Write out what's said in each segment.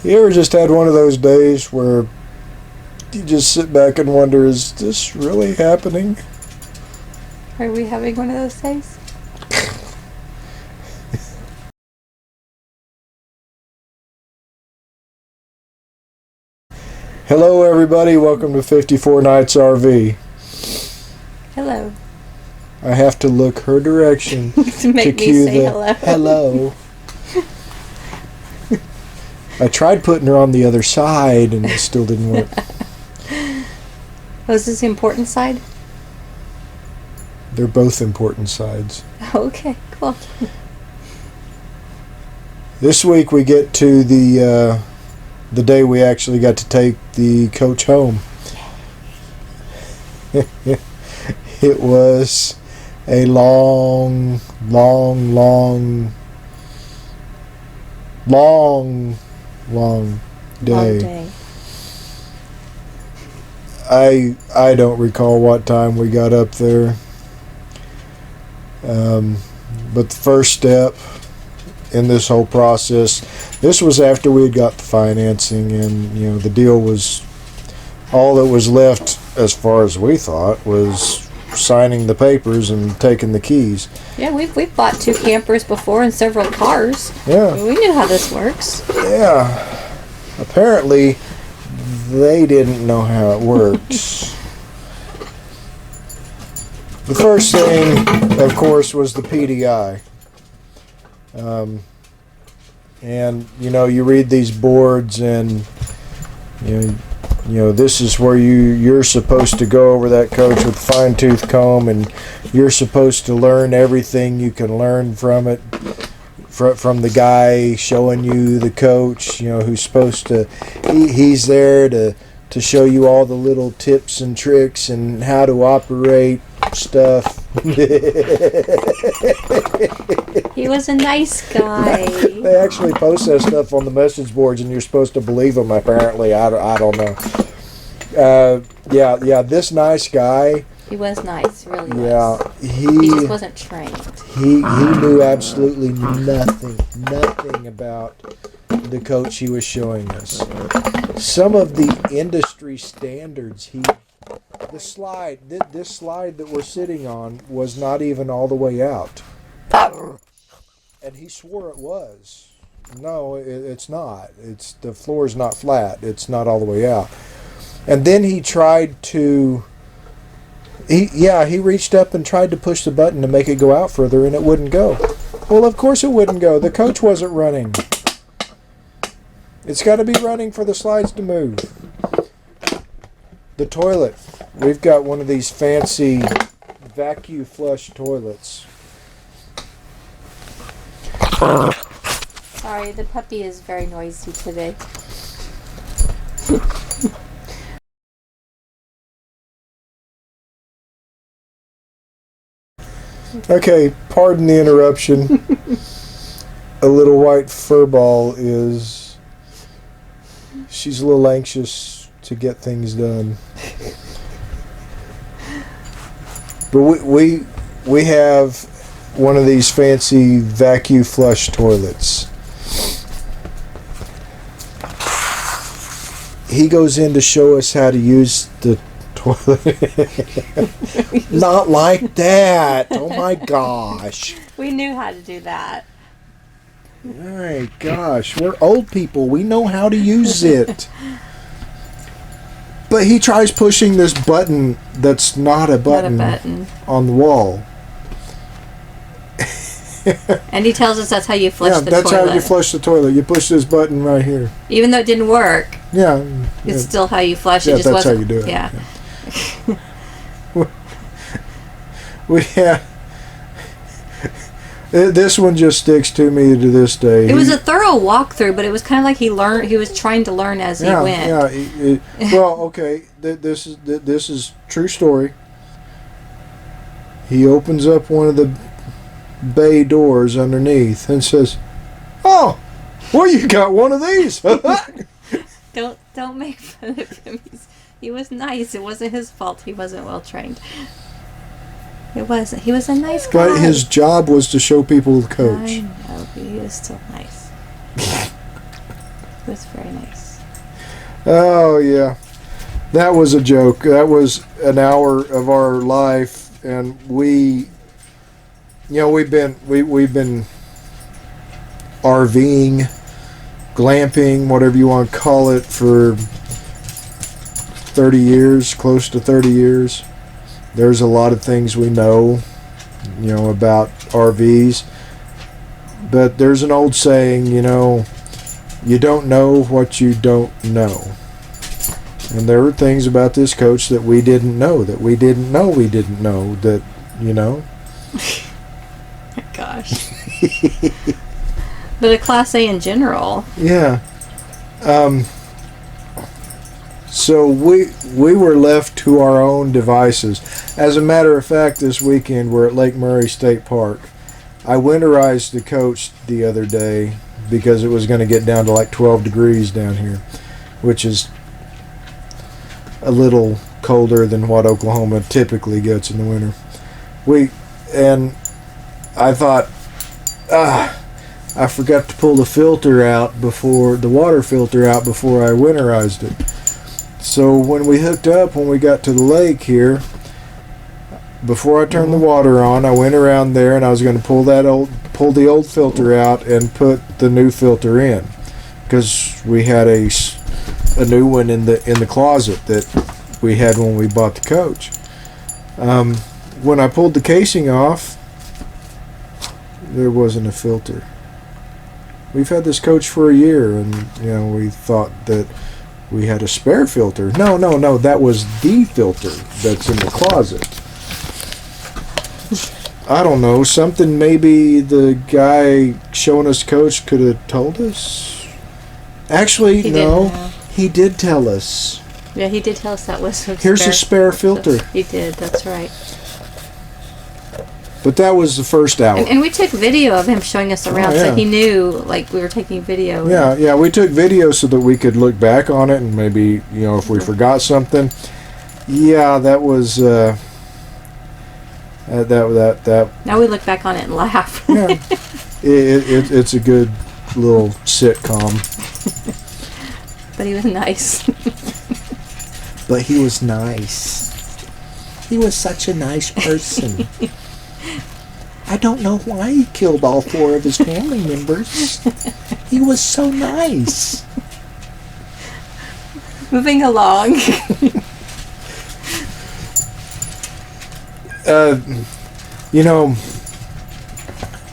You ever just had one of those days where you just sit back and wonder, is this really happening? Are we having one of those days? Hello everybody, welcome to 54 Nights RV. Hello. I have to look her direction to make me cue say the hello. I tried putting her on the other side and it still didn't work. Was this the important side? They're both important sides. Okay, cool. This week we get to the day we actually got to take the coach home. It was a long day. I don't recall what time we got up there. But the first step in this whole process, this was after we had got the financing, and the deal was, all that was left as far as we thought was signing the papers and taking the keys. Yeah, we've bought 2 campers before and several cars. Yeah. We knew how this works. Yeah. Apparently, they didn't know how it worked. The first thing, of course, was the PDI. And you read these boards, and this is where you're supposed to go over that coach with a fine-tooth comb, and you're supposed to learn everything you can learn from it, from the guy showing you the coach, who's supposed to, he's there to show you all the little tips and tricks and how to operate stuff. He was a nice guy. They actually post that stuff on the message boards, and you're supposed to believe them, apparently. I don't know. Yeah, this nice guy. He was nice, really was. Yeah, he just wasn't trained. He knew absolutely nothing about the coach he was showing us. Some of the industry standards, this slide that we're sitting on was not even all the way out. And he swore it was. No, it's not. The floor's not flat. It's not all the way out. And then he tried to... He reached up and tried to push the button to make it go out further, and it wouldn't go. Well, of course it wouldn't go. The coach wasn't running. It's got to be running for the slides to move. The toilet. We've got one of these fancy vacuum flush toilets. Sorry, the puppy is very noisy today. Okay, pardon the interruption. A little white furball she's a little anxious to get things done. But we have one of these fancy vacuum flush toilets. He goes in to show us how to use the toilet. Not like that. Oh my gosh. We knew how to do that. Oh my gosh. We're old people. We know how to use it. But he tries pushing this button that's not a button, on the wall. And he tells us that's how you flush the toilet. Yeah, that's how you flush the toilet. You push this button right here. Even though it didn't work. Yeah. It's still how you flush it. Yeah, just that's wasn't, how you do it. Yeah. This one just sticks to me to this day. It was a thorough walkthrough, but it was kind of like he was trying to learn as he went. Yeah. Well, okay. This is true story. He opens up one of the bay doors underneath and says, "Oh, well, you got one of these." Don't make fun of him. He was nice. It wasn't his fault. He wasn't well trained. It wasn't. He was a nice guy. But his job was to show people the coach. I know, but he was still nice. It was very nice. Oh yeah, that was a joke. That was an hour of our life, and we've been RVing, glamping, whatever you want to call it, for 30 years, close to 30 years. There's a lot of things we know, about RVs. But there's an old saying, you don't know what you don't know. And there were things about this coach that we didn't know, that Gosh. But a Class A in general. Yeah. So we were left to our own devices. As a matter of fact, this weekend we're at Lake Murray State Park. I winterized the coach the other day because it was going to get down to like 12 degrees down here, which is a little colder than what Oklahoma typically gets in the winter. And I thought, I forgot to pull the water filter out before I winterized it. So when we hooked up, when we got to the lake here, before I turned the water on, I went around there and I was going to pull the old filter out and put the new filter in, because we had a new one in the closet that we had when we bought the coach. When I pulled the casing off, there wasn't a filter. We've had this coach for a year, and we thought that we had a spare filter. No, that was the filter that's in the closet. I don't know, something maybe the guy showing us coach could have told us. Actually, he did tell us. Yeah, he did tell us that was Here's a spare filter. He did, that's right. But that was the first hour. And we took video of him showing us around, so he knew, like, we were taking video. Yeah, we took video so that we could look back on it, and maybe, if we forgot something. Yeah, that was... that. Now we look back on it and laugh. Yeah, it's a good little sitcom. But he was nice. But he was nice. He was such a nice person. I don't know why he killed all 4 of his family members. He was so nice. Moving along.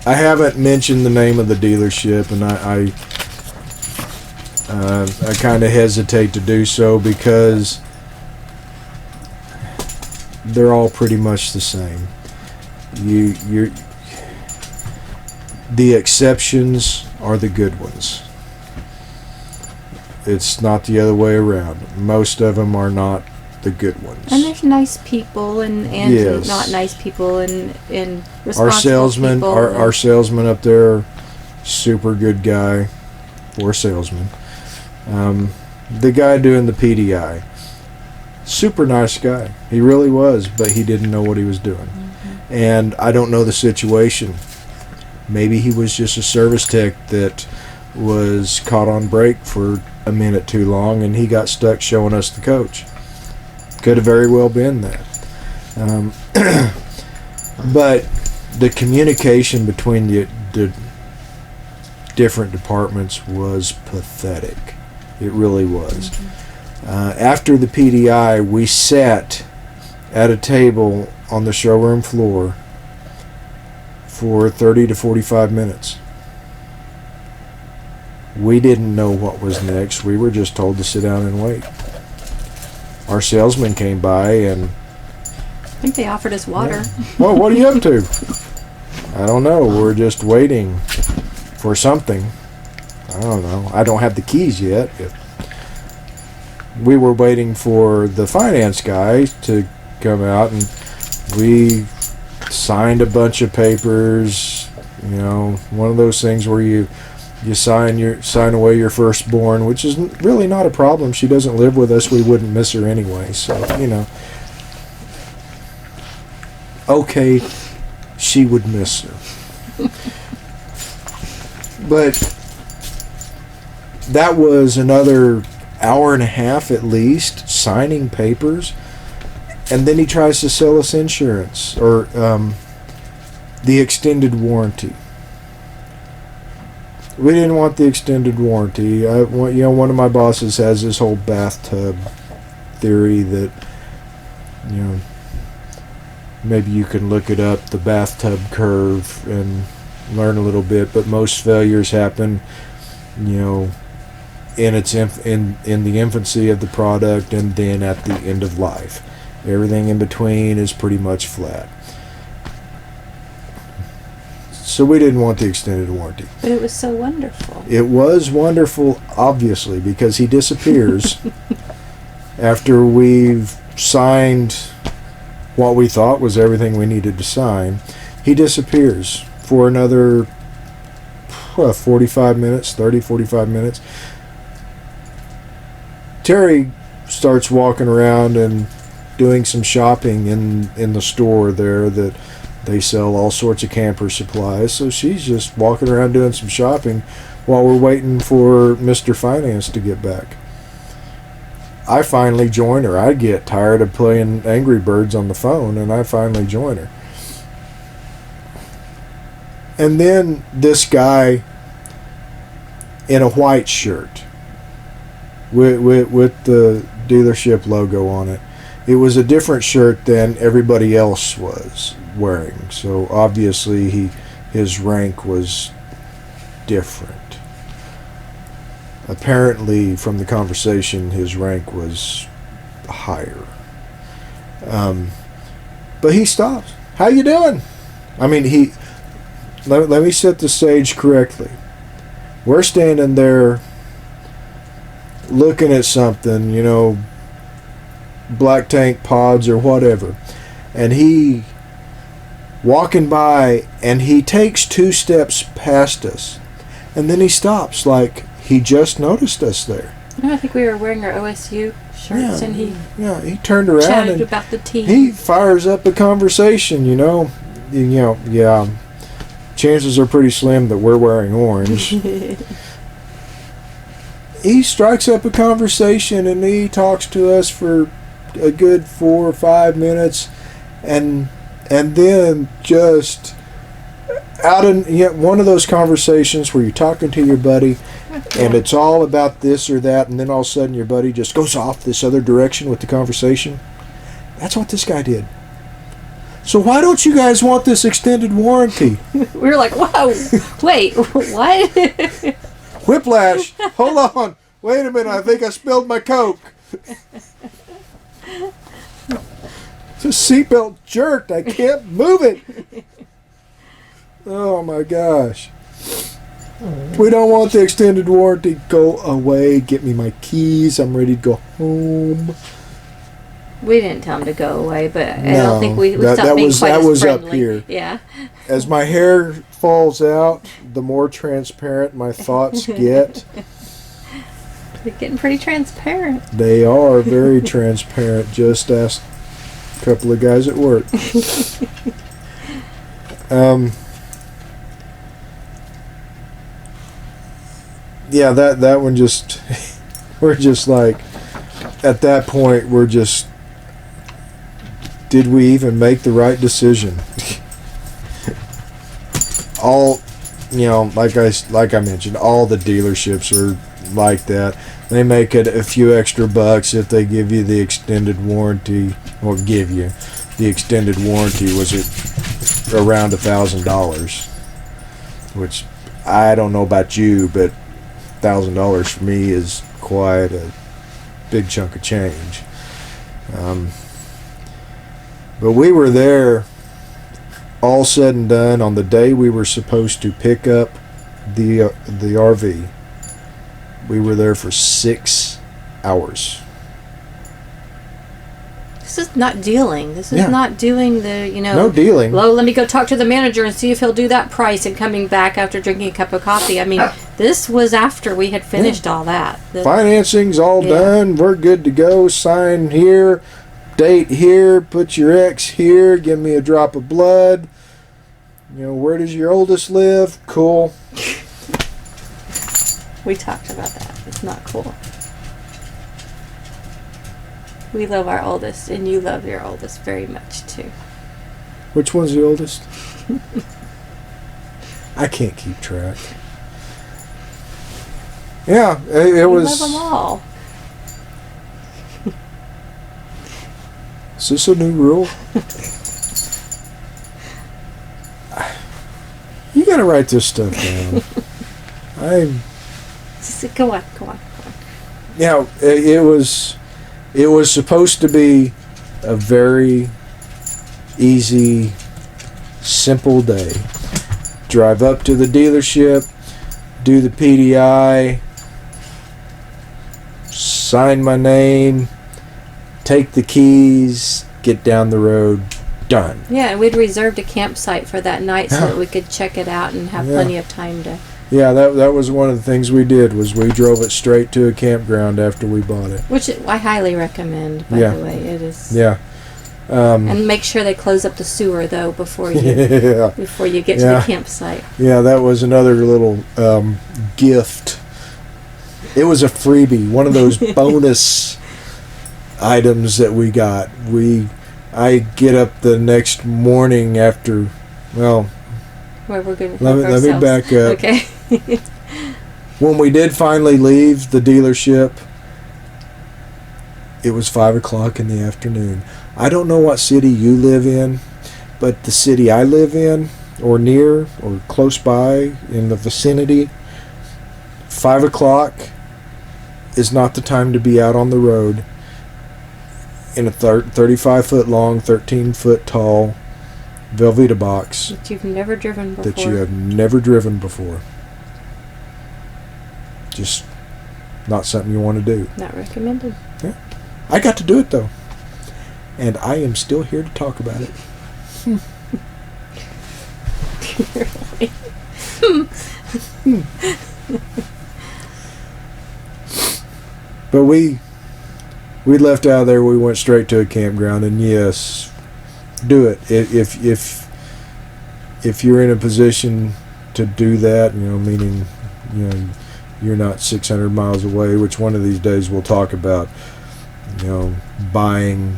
I haven't mentioned the name of the dealership, and I kind of hesitate to do so because they're all pretty much the same. The exceptions are the good ones. It's not the other way around. Most of them are not the good ones. And there's nice people and yes. Not nice people and responsible our salesman, people. Our salesman up there, super good guy for salesman. The guy doing the PDI, super nice guy. He really was, but he didn't know what he was doing. Mm-hmm. And I don't know the situation. Maybe he was just a service tech that was caught on break for a minute too long, and he got stuck showing us the coach. Could have very well been that. But the communication between the different departments was pathetic. It really was. Mm-hmm. After the PDI, we sat at a table on the showroom floor for 30 to 45 minutes. We didn't know what was next. We were just told to sit down and wait. Our salesman came by and... I think they offered us water. Yeah. Well, what are you up to? I don't know. We're just waiting for something. I don't know. I don't have the keys yet. We were waiting for the finance guy to come out, and we signed a bunch of papers. One of those things where you sign away your firstborn, which is really not a problem. She doesn't live with us. We wouldn't miss her anyway. So, okay, she would miss her. But that was another hour and a half at least, signing papers. And then he tries to sell us insurance, or the extended warranty. We didn't want the extended warranty. One of my bosses has this whole bathtub theory that, maybe you can look it up, the bathtub curve, and learn a little bit. But most failures happen, in the infancy of the product, and then at the end of life. Everything in between is pretty much flat. So we didn't want the extended warranty. But it was so wonderful. It was wonderful, obviously, because he disappears after we've signed what we thought was everything we needed to sign. He disappears for another 45 minutes, 30, 45 minutes. Terry starts walking around and doing some shopping in the store there that they sell all sorts of camper supplies. So she's just walking around doing some shopping while we're waiting for Mr. Finance to get back. I finally join her. I get tired of playing Angry Birds on the phone, and I finally join her. And then this guy in a white shirt with the dealership logo on it. It was a different shirt than everybody else was wearing. So obviously his rank was different. Apparently, from the conversation, his rank was higher. But he stops. How you doing? I mean, let me set the stage correctly. We're standing there looking at something, black tank pods or whatever, and he walking by, and he takes 2 steps past us, and then he stops like he just noticed us there. I think we were wearing our OSU shirts, and he turned around chatted and about the team. He fires up a conversation. Chances are pretty slim that we're wearing orange. He strikes up a conversation, and he talks to us for a good 4 or 5 minutes, and then just out in one of those conversations where you're talking to your buddy, and it's all about this or that, and then all of a sudden your buddy just goes off this other direction with the conversation. That's what this guy did. So why don't you guys want this extended warranty? We were like, whoa, wait, what? Whiplash. Hold on. Wait a minute. I think I spilled my Coke. The seatbelt jerked. I can't move it. Oh my gosh. We don't want the extended warranty. Go away. Get me my keys. I'm ready to go home. We didn't tell him to go away, but I don't think we stopped being quite as friendly. Up here. Yeah. As my hair falls out, the more transparent my thoughts get. They're getting pretty transparent. They are very transparent. Just ask a couple of guys at work. Yeah, that one just, we're just like, at that point, we're just, did we even make the right decision? All, like I mentioned, all the dealerships are like that. They make it a few extra bucks if they give you the extended warranty, or give you. The extended warranty was at around $1,000, which I don't know about you, but $1,000 for me is quite a big chunk of change. But we were there, all said and done, on the day we were supposed to pick up the RV. We were there for 6 hours. This is not dealing. This is not doing the, No dealing. Well, let me go talk to the manager and see if he'll do that price, and coming back after drinking a cup of coffee. I mean, this was after we had finished all that. Financing's all done. We're good to go. Sign here. Date here. Put your ex here. Give me a drop of blood. Where does your oldest live? Cool. We talked about that. It's not cool. We love our oldest, and you love your oldest very much too. Which one's the oldest? I can't keep track. Yeah, it was. We love them all. Is this a new rule? You gotta write this stuff down. Go on. Yeah, it was supposed to be a very easy, simple day. Drive up to the dealership, do the PDI, sign my name, take the keys, get down the road, done. Yeah, and we'd reserved a campsite for that night so that we could check it out and have plenty of time to... Yeah, that was one of the things we did, was we drove it straight to a campground after we bought it. Which I highly recommend, by the way. It is... Yeah. And make sure they close up the sewer, though, before you get to the campsite. Yeah, that was another little gift. It was a freebie, one of those bonus items that we got. I get up the next morning after, well... Where we're going to let me back up. Okay. When we did finally leave the dealership, it was 5 o'clock in the afternoon. I don't know what city you live in, but the city I live in, or near, or close by, in the vicinity, 5 o'clock is not the time to be out on the road in a 35-foot long, 13-foot tall Velveeta box that you've never driven before. That you have never driven before. Just not something you want to do. Not recommended. Yeah. I got to do it, though. And I am still here to talk about it. But we left out of there. We went straight to a campground, and yes, do it if you're in a position to do that. Meaning, you're not 600 miles away. Which one of these days we'll talk about. Buying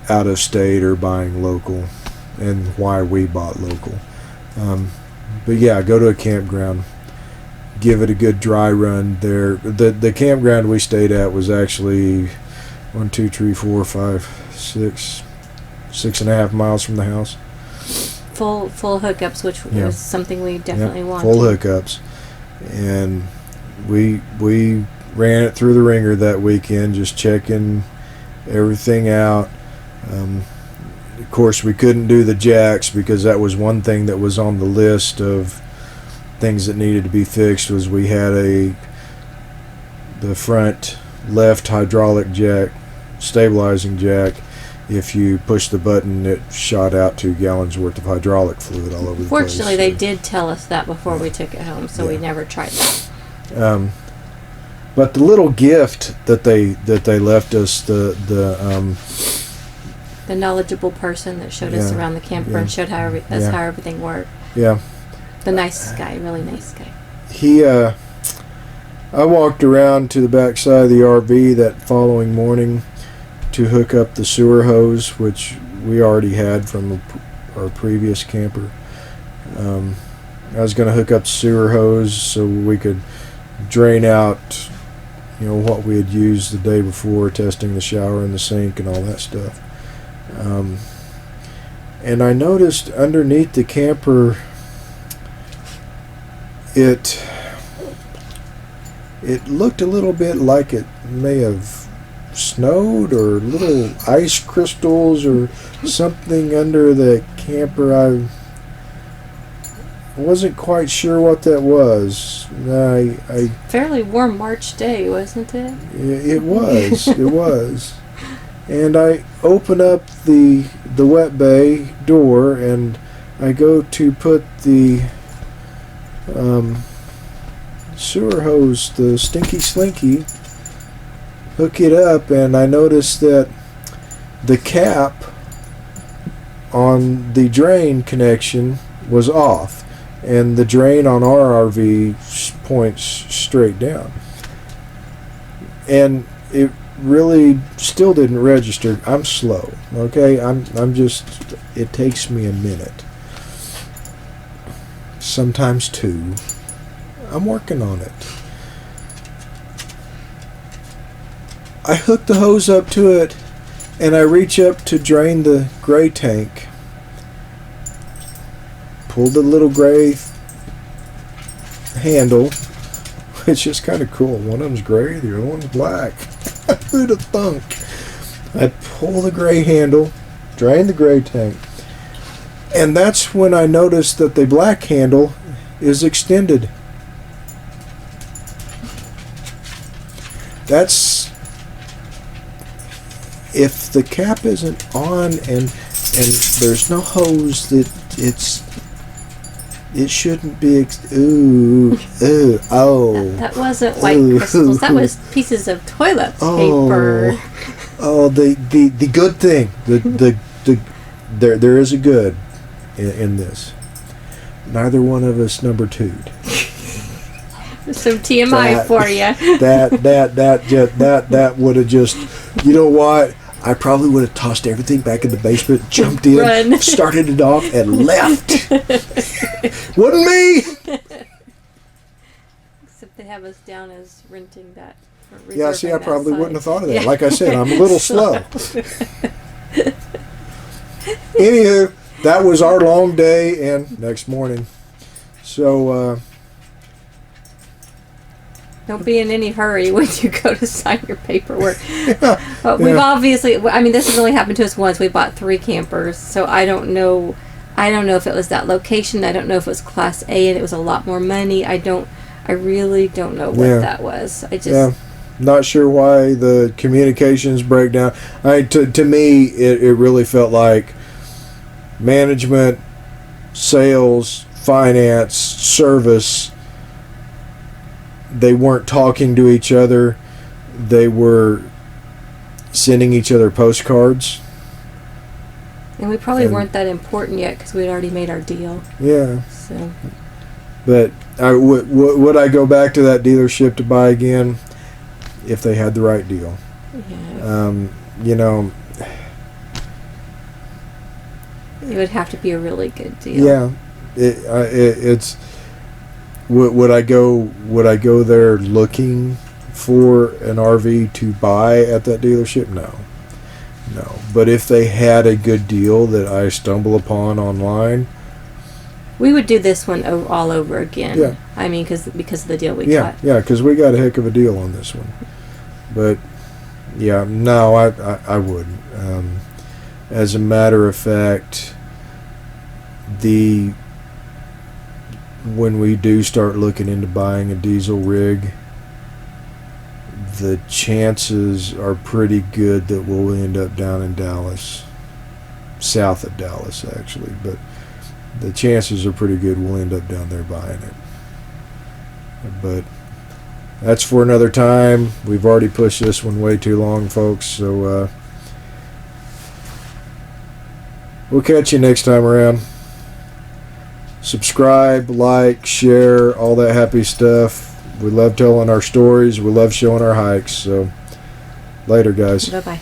out of state or buying local, and why we bought local. But yeah, go to a campground. Give it a good dry run there. The campground we stayed at was actually 6.5 miles from the house. Full hookups, which was something we definitely wanted. Full hookups, and we ran it through the ringer that weekend, just checking everything out. Of course, we couldn't do the jacks because that was one thing that was on the list of things that needed to be fixed. Was we had the front left hydraulic jack, stabilizing jack. If you push the button, it shot out 2 gallons worth of hydraulic fluid all over the place. Fortunately, they did tell us that before we took it home, so we never tried that. But the little gift that they left us, the knowledgeable person that showed us around the camper and showed how everything worked. Yeah. The nice guy, really nice guy. I walked around to the back side of the RV that following morning to hook up the sewer hose, which we already had from our previous camper. I was going to hook up the sewer hose so we could drain out, what we had used the day before, testing the shower and the sink and all that stuff. And I noticed underneath the camper, it looked a little bit like it may have snowed, or little ice crystals or something under the camper. I wasn't quite sure what that was. Fairly warm March day, wasn't it? It was. It was. And I open up the wet bay door, and I go to put the sewer hose, the Stinky Slinky, hook it up, and I noticed that the cap on the drain connection was off, and the drain on our RV points straight down. And it really still didn't register. I'm slow, okay? I'm just, it takes me a minute. Sometimes 2. I'm working on it. I hook the hose up to it, and I reach up to drain the gray tank. Pull the little gray handle, which is kind of cool. One of them's gray, the other one's black. Who'd have thunk? I pull the gray handle, drain the gray tank, and that's when I noticed that the black handle is extended. That's if the cap isn't on and there's no hose, that it shouldn't be. That wasn't white crystals. That was pieces of toilet paper. Oh, the good thing. There is a good in this. Neither one of us number 2'd. Some TMI for you. That would have just, you know what? I probably would have tossed everything back in the basement, jumped in, started it off, and left. Wasn't me. Except they have us down as renting that. Yeah, see, I probably wouldn't have thought of that. Yeah. Like I said, I'm a little slow. Anywho, that was our long day and next morning. So, don't be in any hurry when you go to sign your paperwork. We've obviously, I mean, this has only happened to us once. We bought 3 campers, so I don't know if it was that location. I don't know if it was Class A and it was a lot more money. I really don't know what that was. Not sure why the communications breakdown. To me, it really felt like management, sales, finance, service. They weren't talking to each other. They were sending each other postcards. And we probably weren't that important yet because we'd already made our deal. Yeah. So. But would I go back to that dealership to buy again if they had the right deal? Yeah. You know. It would have to be a really good deal. Yeah. It's. Would I go there looking for an RV to buy at that dealership? No. But if they had a good deal that I stumble upon online, we would do this one all over again. Yeah. I mean, because of the deal we got. Yeah, because we got a heck of a deal on this one. But yeah, no, I wouldn't. As a matter of fact, when we do start looking into buying a diesel rig, the chances are pretty good that we'll end up down in Dallas, south of Dallas actually, but the chances are pretty good we'll end up down there buying it. But that's for another time. We've already pushed this one way too long, folks, so we'll catch you next time around. Subscribe, like, share, all that happy stuff. We love telling our stories. We love showing our hikes. So, later, guys. Bye-bye.